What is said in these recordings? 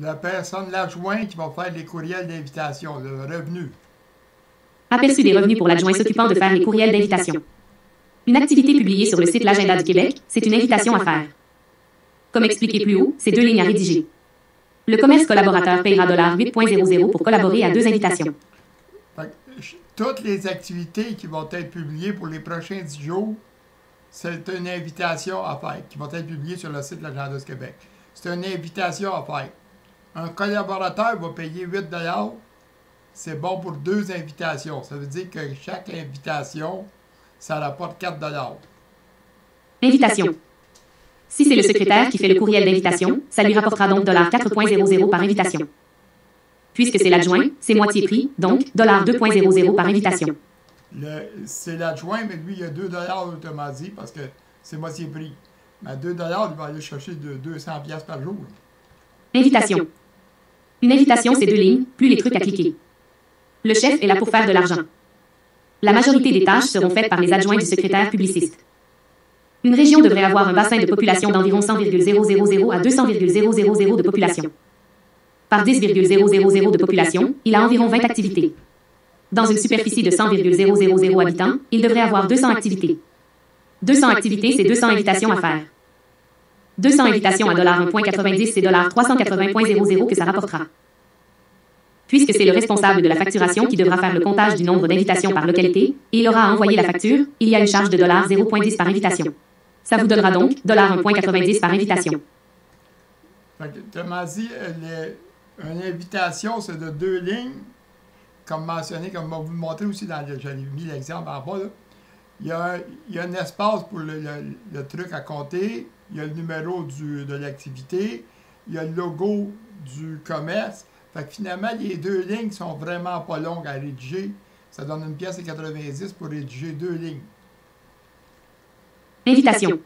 La personne, l'adjoint qui va faire les courriels d'invitation, le revenu. Aperçu des revenus pour l'adjoint s'occupant de faire les courriels d'invitation. Une activité publiée sur le site L'Agenda du Québec, c'est une invitation à faire. Comme expliqué plus haut, c'est 2 lignes à rédiger. Le commerce collaborateur payera 8,00 pour collaborer à 2 invitations. Toutes les activités qui vont être publiées pour les prochains 10 jours, c'est une invitation à faire, qui vont être publiées sur le site de l'Agenda du Québec. C'est une invitation à faire. Un collaborateur va payer 8 $. C'est bon pour 2 invitations. Ça veut dire que chaque invitation, ça rapporte 4 $. Invitation. Si c'est le secrétaire qui fait le courriel d'invitation, ça lui rapportera donc 4,00 par invitation. Puisque c'est l'adjoint, c'est moitié prix, donc 2,00 par invitation. C'est l'adjoint, mais lui, il a 2 $ automatiquement parce que c'est moitié prix. Mais à 2 $, il va aller chercher de 200 $ par jour. Invitation. Une invitation, c'est 2 lignes, plus les trucs à cliquer. Le chef est là pour faire de l'argent. La majorité des tâches seront faites par les adjoints du secrétaire publiciste. Une région devrait avoir un bassin de population d'environ 100,000 à 200,000 de population. Par 10,000 de population, il a environ 20 activités. Dans une superficie de 100,000 habitants, il devrait avoir 200 activités. 200 activités, c'est 200 invitations à faire. 200 invitations à 1,90 $, c'est 380,00 que ça rapportera. Puisque c'est le responsable de la facturation qui devra faire le comptage du nombre d'invitations par localité, et il aura à envoyer la facture, il y a une charge de 0,10 par invitation. Ça vous donnera donc 1,90 $ par invitation. Autrement dit, une invitation, c'est de 2 lignes, comme mentionné, comme on va vous le montrer aussi dans le. J'avais mis l'exemple en bas. Là. Il y a un espace pour le truc à compter, il y a le numéro de l'activité, il y a le logo du commerce. Fait que finalement, les 2 lignes sont vraiment pas longues à rédiger. Ça donne 1,90 $ pour rédiger 2 lignes. Invitation.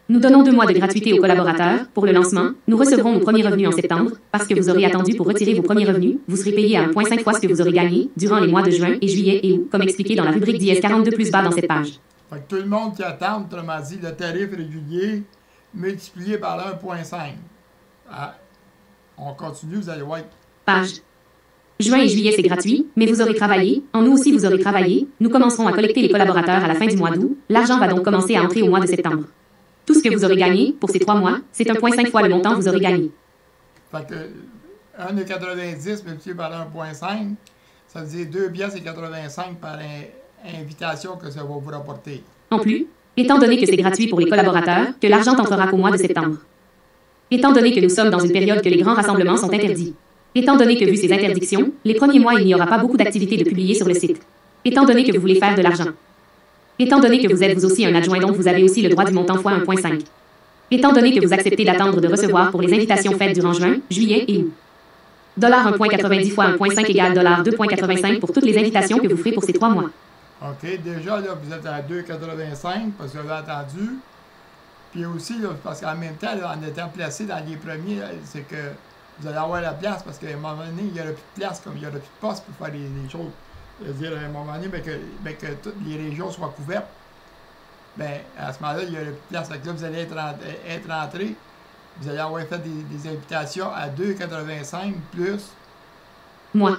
Nous donnons 2 mois de gratuité aux collaborateurs. Pour le lancement, nous recevrons nos premiers revenus en septembre. Parce que vous aurez attendu pour retirer vos premiers revenus, vous serez payé à 1,5 fois ce que vous aurez gagné durant les mois de juin et juillet et août, comme expliqué dans la rubrique d'IS 42 plus bas dans cette page. Fait que tout le monde qui attend, autrement dit, le tarif régulier multiplié par 1,5. Ah, on continue, vous allez voir. Page. Juin et juillet, c'est gratuit, mais vous aurez travaillé. En août aussi, vous aurez travaillé. Nous commencerons à collecter les collaborateurs à la fin du mois d'août. L'argent va donc commencer à entrer au mois de septembre. Tout ce que vous aurez gagné pour ces 3 mois, c'est 1,5 fois le montant que vous aurez gagné. Fait que 1,90 multiplié par 1,5, ça veut dire 2,85 par invitation que ça va vous rapporter. En plus, étant donné que c'est gratuit pour les collaborateurs, que l'argent entrera qu'au mois de septembre. Étant donné que nous sommes dans une période que les grands rassemblements sont interdits. Étant donné que vu ces interdictions, les premiers mois il n'y aura pas beaucoup d'activités de publier sur le site. Étant donné que vous voulez faire de l'argent. Étant donné que vous êtes vous aussi un adjoint donc vous avez aussi le droit du montant fois 1,5. Étant donné que vous acceptez d'attendre de recevoir pour les invitations faites durant juin, juillet et août. 1,90 fois 1,5 égale 2,85 pour toutes les invitations que vous ferez pour ces 3 mois. OK, déjà là, vous êtes à 2,85 parce que vous avez attendu. Puis aussi, là, parce qu'en même temps, là, en étant placé dans les premiers, c'est que vous allez avoir la place parce qu'à un moment donné, il n'y aura plus de place, comme il n'y aura plus de poste pour faire les choses. C'est-à-dire, à un moment donné, que toutes les régions soient couvertes, bien, à ce moment-là, il n'y aura plus de place. Fait que là, vous allez être entré, vous allez avoir fait des invitations à 2,85 plus. Mois.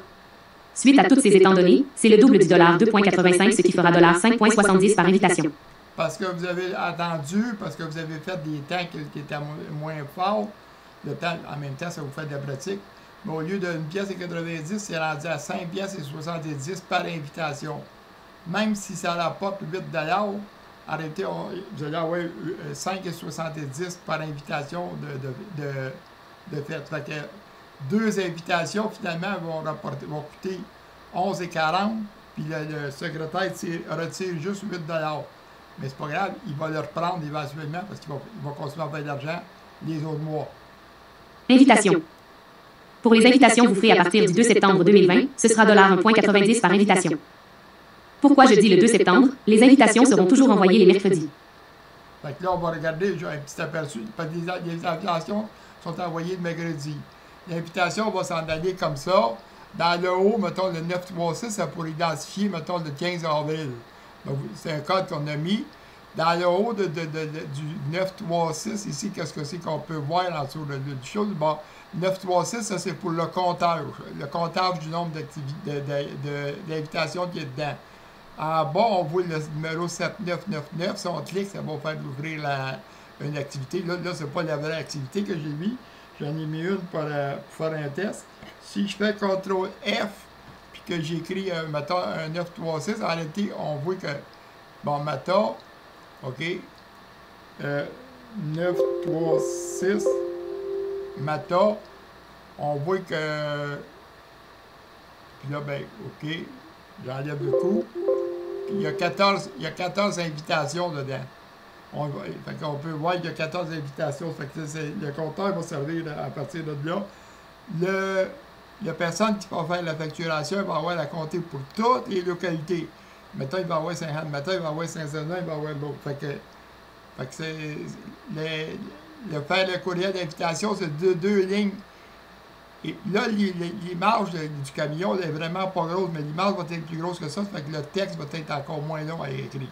Suite à toutes ces étant données, c'est le double du dollar 2,85, ce qui fera 5,70 par invitation. Parce que vous avez attendu, parce que vous avez fait des temps qui étaient moins forts, le temps, en même temps, ça vous fait de la pratique. Mais au lieu de 1,90 $, c'est rendu à 5,70 $ par invitation. Même si ça rapporte 8 $, arrêtez, vous allez avoir 5,70 $ par invitation de fait. Fait que 2 invitations, finalement, vont coûter 11,40 $, puis le secrétaire retire juste 8 $. Mais c'est pas grave, il va le reprendre éventuellement parce qu'il va continuer à faire de l'argent les autres mois. Invitation. Pour les invitations vous ferez à partir du 2 septembre 2020, ce sera 1,90 $ par invitation. Pourquoi je dis le 2 septembre? Les invitations seront toujours envoyées les mercredis. Fait que là, on va regarder, j'ai un petit aperçu, parce que les invitations sont envoyées le mercredi. L'invitation va s'en aller comme ça. Dans le haut, mettons le 936, ça pour identifier, mettons, le 15 avril. Donc, c'est un code qu'on a mis. Dans le haut du 936, ici, qu'est-ce que c'est qu'on peut voir en dessous du chose? Bon, 936, ça c'est pour le comptage du nombre d'invitations qui est dedans. En bas, on voit le numéro 7999. Si on clique, ça va faire ouvrir une activité. Là c'est pas la vraie activité que j'ai mis. J'en ai mis une pour faire un test. Si je fais CTRL F, puis que j'écris, mettons, un 936, en réalité, on voit que, bon, mettons, OK, 936, mettons, on voit que, puis là, ben, OK, j'enlève le coup. Il y a 14 invitations dedans. Fait qu'on peut voir qu'il y a 14 invitations. Fait que le compteur va servir à partir de là. La personne qui va faire la facturation va avoir la compter pour toutes les localités. Mettons, il va avoir Saint-Anne-Matin, il va avoir Saint-Zénin, il va avoir l'autre. Fait que c'est faire le courriel d'invitation, c'est deux lignes. Et là, l'image du camion elle est vraiment pas grosse, mais l'image va être plus grosse que ça, fait que le texte va être encore moins long à écrire.